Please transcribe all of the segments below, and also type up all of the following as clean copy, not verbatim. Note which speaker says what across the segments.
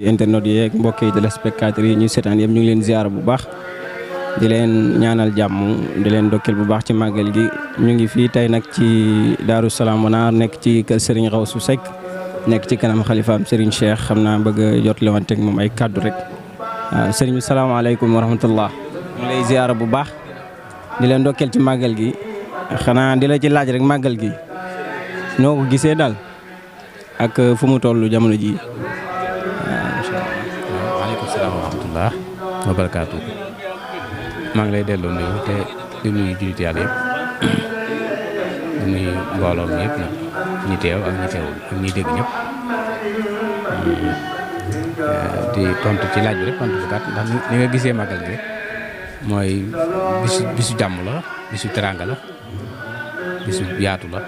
Speaker 1: internet yi ak mbokk yi téléspectateurs yi ñuy seetaan yëpp ñu ngi leen ziar bu baax di leen ñaanal jàmm di leen dokkeel bu baax ci màggal gi ñu ngi fii tey nag ci Daaru Salaam Wanaar nekk ci kër Serigne Xawsu Seck nekk ci kanam xalifaam Serigne Cheikh xam naa bëgg a jot lewanteeg moom ay kàddu rek waaw Serigne bi salaamaaleykum wa rahmatullah ñu lay ziar bu baax di leen dokkeel ci màggal gi xanaa di la ci laaj rek màggal gi noo ko gisee daal ak fu mu toll jamono ji
Speaker 2: waaleykum salaam wa rahmatullah wa barakaatu maa ngi lay delloo nuyu te di nuyu jullit yàlla yëpp di nuyu mbooloo mi yëpp nag ñi teew ak ñi teewul ak ñi dégg ñëpp di tontu ci laaj bi rek tontu bu gàtt ndax ni nga gisee màggal gi mooy bisu jàmm la bisu teraanga la bisu yaatu la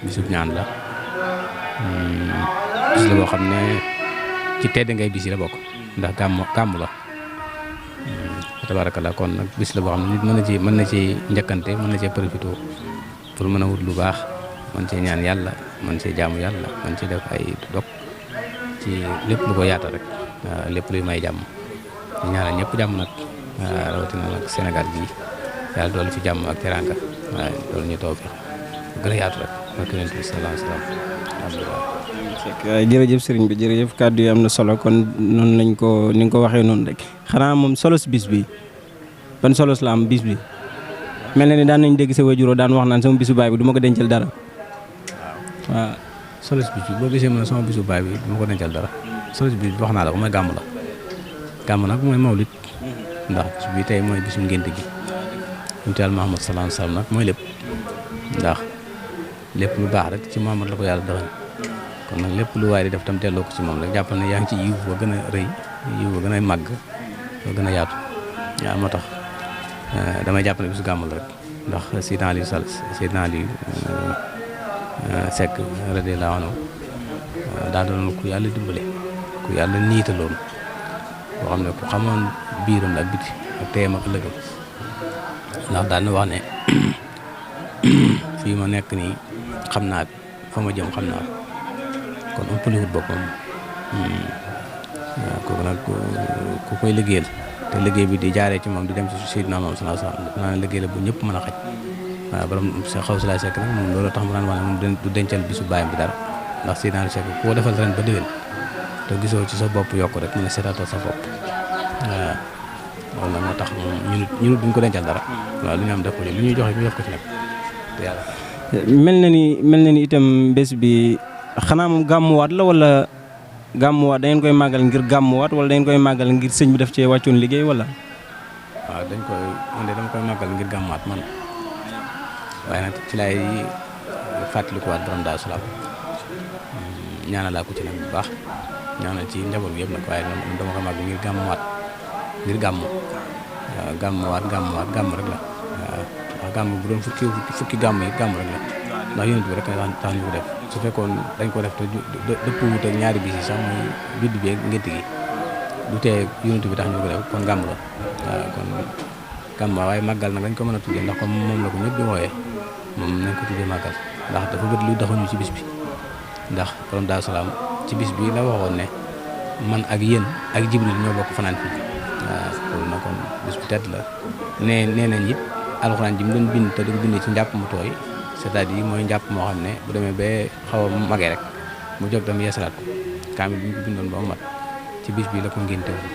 Speaker 2: bisu ñaan la bis la boo xam ne ci tedd ngay bis yi la bokk ndax gàmm la tabaarakallaa kon nag bis la boo xam ne nit mën na ci njëkkante mën na cee profité pour mën a wut lu baax mën cee ñaan yàlla mën cee jaamu yàlla mën cee def ay dog ci lépp lu ko yaatal rek lépp luy may jàmm di ñaanal ñëpp jàmm nag rawatina nag Sénégal gii yàlla doolu fi jàmm ak teraanga waaye doolu ñu taw fi gën a yaatu rek ak yonent bi sallallahu alayhi wa sallam alhamdulilah.
Speaker 1: jërëjëf sëriñ bi jërëjëf kàddu yi am na solo kon noonu lañ ko ni nga ko waxee noonu rek xanaa moom solos bis bi ban solos la am bis bi mel na ni daan nañ dégg sa wajuroo daan wax naan sama bisu baay bi du ma ko dencal dara waaw.
Speaker 2: solos bis bi boo gisee mën a sama bisu baay bi du ma ko dencal dara solos bis bi wax naa la ko mooy gàmm la gàmm nag mooy mawlit ndax bis bi tey mooy bisu ngénte gi yonent Yàlla Muhammad sallallahu alayhi wa sallam nag mooy lépp ndax lépp lu baax rek ci Muhammad la ko yàlla doxal kon nag lépp lu waay di def tam delloo ko ci moom rek jàppal ne yaa ngi ci yiw ba gën a rëy yiw ba gën a màgg ba gën a yaatu waaw moo tax damay jàpp ne bisu gàmm la rek ndax Seydina Aliou Seck radiyallaahu anhu daa doon ku yàlla dimbale ku yàlla niitaloon boo xam ne ku xamoon biiram ak biti ak teyam ak ëllëgam ndax daan na wax ne fii ma nekk nii xam naa fa ma jëm xam naa kon ëppaliwut boppam kooku nag ku koy liggéeyal te liggéey bi di jaaree ci moom di dem ci Seydina Muhammad sallallahu alayhi wa sallam naa ne liggéey la bu ñëpp mën a xaj waaw borom Xawsu Laay Sekk nag moom loolu tax mu daan wax ne moom du dencal bisu baayam bi dara ndax Seydina Sekk koo defal ren ba déwén te gisoo ci sa bopp yokk rek mu ne seetaatal sa bopp waaw loolu nag moo tax moom ñu duñ ko dencal dara waaw lu ñu am def ko ci lu ñuy joxe ñu def ko ci nag te yàlla
Speaker 1: mel na ni itam bés bi xanaa moom gàmmuwaat la wala gàmmuwaat da ngeen koy màggal ngir gàmmuwaat wala da ngeen koy màggal ngir sëñ bi def cee wàccoon liggéey wala.
Speaker 2: waaw man de dama koy màggal ngir gàmmuwaat man waaye nag ci laay fàttalikuwaat borom Daaru Salaam ñaanalaa ko ci nag bu baax ñaanal ci njaboot bi yëpp nag waaye man dama koy màggal ngir gàmmuwaat ngir gàmmu waaw gàmm rek la waaw ndax gàmm bu doon fukki gàmm yi gàmm rek la. ndax yonent bi rek tax ñu ko def su fekkoon dañ ko def te dëpp wut ak ñaari bis yi sax muy judd bi ak ngént gi du tee yonent bi tax ñu ko def kon gàmm la waaw kon gàmm waaye màggal nag dañ ko mën a tuddee ndax comme moom la ko ñëpp di wooyee moom nañ ko tuddee màggal ndax dafa bëgg lu taxuñu ci bis bi ndax borom Daaru Salaam ci bis bi la waxoon ne man ak yéen ak Jibril ñoo bokk fanaan fii waaw loolu nag kon bis bu tedd la nee nañ it alxuraan ji mu doon bind te di ko bind ci njàpp mu tooy c'est-à-dire mooy njàpp moo xam ne bu demee ba xaw a magee rek mu jóg dem yeesalaat ko kaamil bi ñu ko bindoon ba mu mat ci bis bi la ko ngénte woon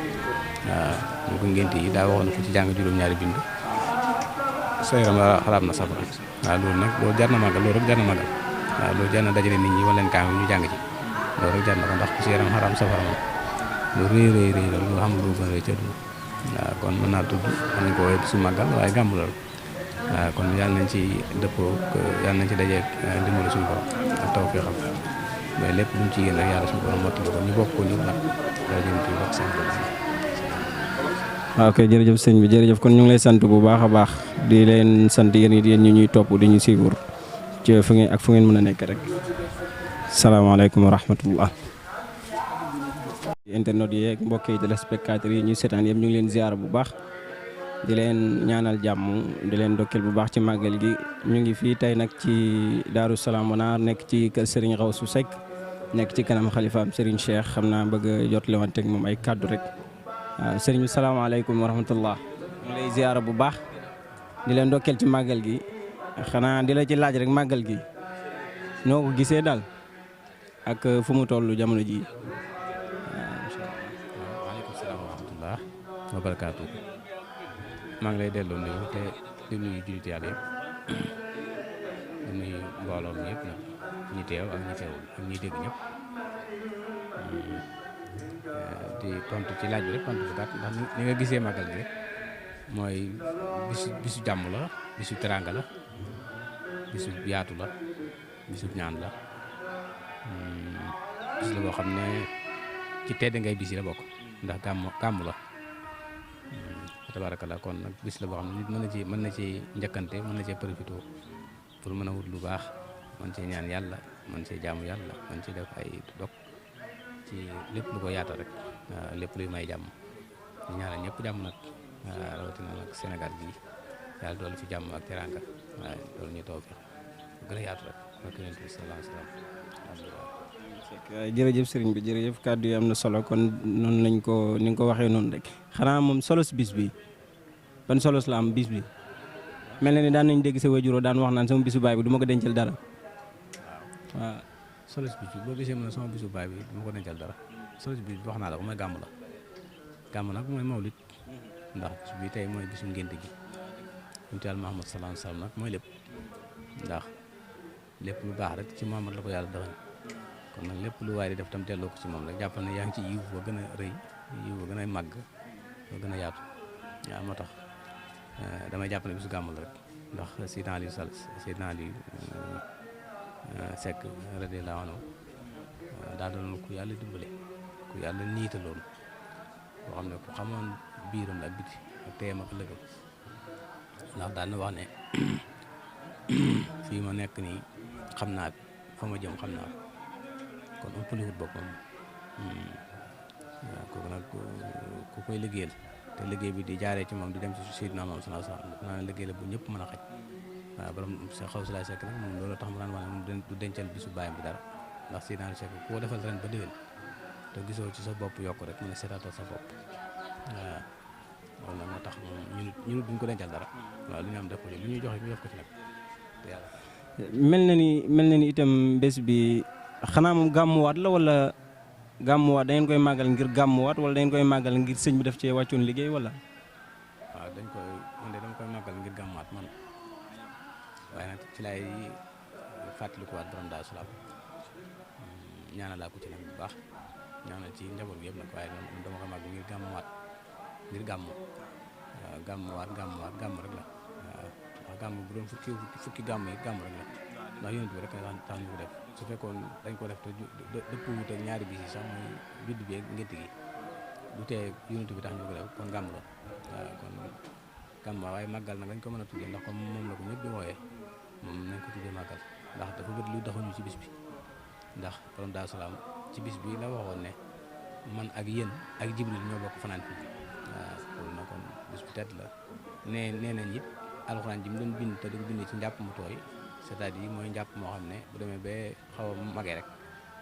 Speaker 2: waaw ñu ko ngénte yi daa waxoon ko ci jàng juróom-ñaari bind sa yaram xaraam na safara waaw loolu jar na màggal loolu rek jar na màggal waaw loolu jar na dajale nit ñi wala leen kaamil ñu jàng ci loolu rek jar na ko ndax ku si yaram xaraam safara moom lu rëy la lu xam lu gën a rëy ca dund waaw kon mën naa tudd mën nañ ko woowee bisu màggal waaye gàmmu la waaw kon yàlla nañ ci dëppoo yàlla nañ ci dajeeg dimbalu suñu borom ak taw fii xam mais lépp luñ ci yéen rek yàlla suñu borom mottali ko ñu bokk ko ñu nag loolu jëm ci wax seen borom.
Speaker 1: waaw kay jërëjëf sëñ bi jërëjëf kon ñu ngi lay sant bu baax a baax di leen sant yéen it yéen ñu ñuy topp di ñu suivre ci fu ngeen ak fu ngeen mën a nekk rek salaamaaleykum wa rahmatullah. internet yi ak mbokk yi téléspectateurs yi ñuy seetaan yëpp ñu ngi leen ziar bu baax. di leen ñaanal jàmm di leen dokkeel bu baax ci màggal gi ñu ngi fii tey nag ci Daaru Salaam Wanaar nekk ci kër Serigne Xawsu Seck nekk ci kanam xalifaam Serigne Cheikh xam naa bëgg a jotlewanteeg moom ay kàddu rek waaw Serigne bi salaamaaleykum wa rahmatullah ñu lay ziyaara bu baax di leen ndokkeel ci màggal gi xanaa di la ci laaj rek màggal gi noo ko gisee daal ak fu mu toll jamono ji
Speaker 2: waaleykum salaam wa rahmatullah wa barakaatu. maa ngi lay delloo nuyu te di nuyu jullit yàlla yëpp di nuyu mbooloo mi yëpp nag ñi teew ak ñi teewul ak ñi dégg ñëpp di tontu ci laaj bi rek tontu bu gàtt ndax ni nga gisee màggal gi rek mooy bisu jàmm la bisu teraanga la bisu yaatu la bisu ñaan la bis la boo xam ne ci tedd ngay bis yi la bokk ndax gàmm la tabaarakalla kon nag bis la boo xam ne nit mën na ci njëkkante mën na cee profité pour mën a wut lu baax mën cee ñaan yàlla mën cee jaamu yàlla mën cee def ay dog ci lépp lu ko yaatal rek lépp luy may jàmm di ñaanal ñëpp jàmm nag rawatina nag Sénégal gi yàlla doolu fi jàmm ak teraanga waaye loolu ñu taw fi gën a yaatu rek ak yonent bi sallallahu alayhi wa sallam.
Speaker 1: jërëjëf sëriñ bi jërëjëf kàddu yi am na solo kon noonu lañ ko ni nga ko waxee noonu rek xanaa moom solos bis bi ban solos la am bis bi mel na ni daan nañ dégg sa wajuroo daan wax naan sama bisu baay bi du ma ko dencal dara waaw
Speaker 2: solos bis bi boo gisee mu ne sama bisu baay bi du ma ko dencal dara solos bis bi wax naa la ko mooy gàmm la gàmm nag mooy mawlid ndax bis bi tey mooy bisu ngénte gi yonent Yàlla Muhammad sallallahu alayhi wa sallam nag mooy lépp ndax lépp lu baax rek ci Muhammad la ko yàlla doxal kon nag lépp lu waay di def tam delloo ko ci moom rek jàppal ne yaa ngi ci yiw ba gën a rëy yiw ba gën a màgg ba gën a yaatu waaw moo tax damay jàpp ne bisu gàmm la rek ndax Seydina Ali Seck radiyallahu anhu daa doon ku yàlla dimbale ku yàlla niitaloon boo xam ne ku xamoon biiram la ak biti ak teyam ak ëllëgam ndax daal na wax ne fii ma nekk nii xam naa fa ma jëm xam naa kon ëppaliwut boppam waaw kooku nag ku koy liggéeyal te liggéey bi di jaaree ci moom di dem ci Seydina Muhammad sallallahu alayhi wasallam naa ne liggéey la bu ñëpp mën a xaj waaw borom xaw si laay sekk nag moom loolu tax mu daan wax ne moom du dencal bisu baayam bi dara ndax Seydina Sekk koo defal ren ba déwén te gisoo ci sa bopp yokk rek mu ne seetaatal sa bopp waaw loolu nag moo tax moom ñu duñ ko dencal dara waaw lu ñu am def ko ci lu ñuy joxe ñu def ko ci nag te yàlla
Speaker 1: mel na ni itam bés bi xanaa moom gàmmuwaat la wala gàmmuwaat da ngeen koy màggal ngir gàmmuwaat wala da ngeen koy màggal ngir sëñ bi def cee wàccoon liggéey wala.
Speaker 2: waaw man de dama koy màggal ngir gàmmuwaat man waaye nag ci laay fàttalikuwaat borom Daaru Salaam ñaanal laa ko ci nag bu baax ñaanal ci njaboot gi yëpp nag waaye man dama koy màggal ngir gàmmuwaat ngir gàmmu waaw gàmm rek la waaw ndax gàmm bu doon fukki gàmm yi gàmm rek la ndax yonent bi rek tax ñu ko def su fekkoon dañ ko def te dëpp wut ak ñaari bis yi sax mooy judd bi ak ngént gi du tee yonent bi tax ñu ko def kon gàmm la waaw kon gàmm waaye màggal nag dañ ko mën a tuddee ndax comme moom la ko ñëpp di wooyee moom nañ ko tuddee màggal ndax dafa bëri lu taxuñu ci bis bi ndax borom Daaru Salaam ci bis bi la waxoon ne man ak yéen ak Jibril ñoo bokk fanaan fi waaw loolu nag kon bis bu tedd la nee nañ it alxuraan ji mu doon bind te di ko bind ci njàpp mu tooy c'est-à-dire mooy njàpp moo xam ne bu demee ba xaw a magee rek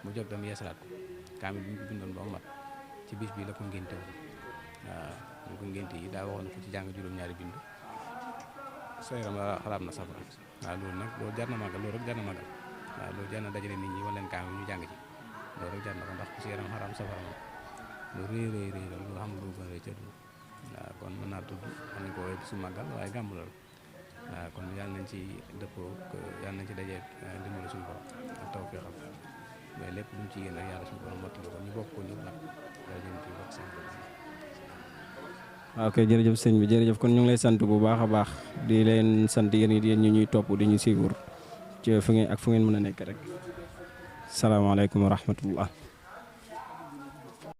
Speaker 2: mu jóg dem yeesalaat ko kaamil bi ñu ko bindoon ba mu mat ci bis bi la ko ngénte woon waaw ñu ko ngénte yi daa waxoon ko ci jàng juróom-ñaari bind sa yaram xaraam na safara waaw loolu nag loolu jar na màggal loolu rek jar na màggal waaw loolu jar na dajale nit ñi wala leen kaamil ñu jàng ci loolu rek jar na ko ndax ku si yaram xaraam safara moom lu rëy la lu xam lu gën a rëy ca dund waaw kon mën naa tudd mën nañ ko woowee bisu màggal waaye gàmmu loolu waaw kon yàlla nañ ci dëppoo yàlla nañ ci dajee dimbali suñu borom ak taw fii xam mais lépp luñ ci yéen rek yàlla suñu borom mottali ko ñu bokk ko ñëpp nag loolu jëm ci wax seen
Speaker 1: waaw kay jërëjëf sëñ bi jërëjëf kon ñu ngi lay sant bu baax a baax di leen sant yéen it yéen ñu ñuy topp di ñu suivre ci fu ngeen ak fu ngeen mën a nekk rek salaamaaleykum wa rahmatullah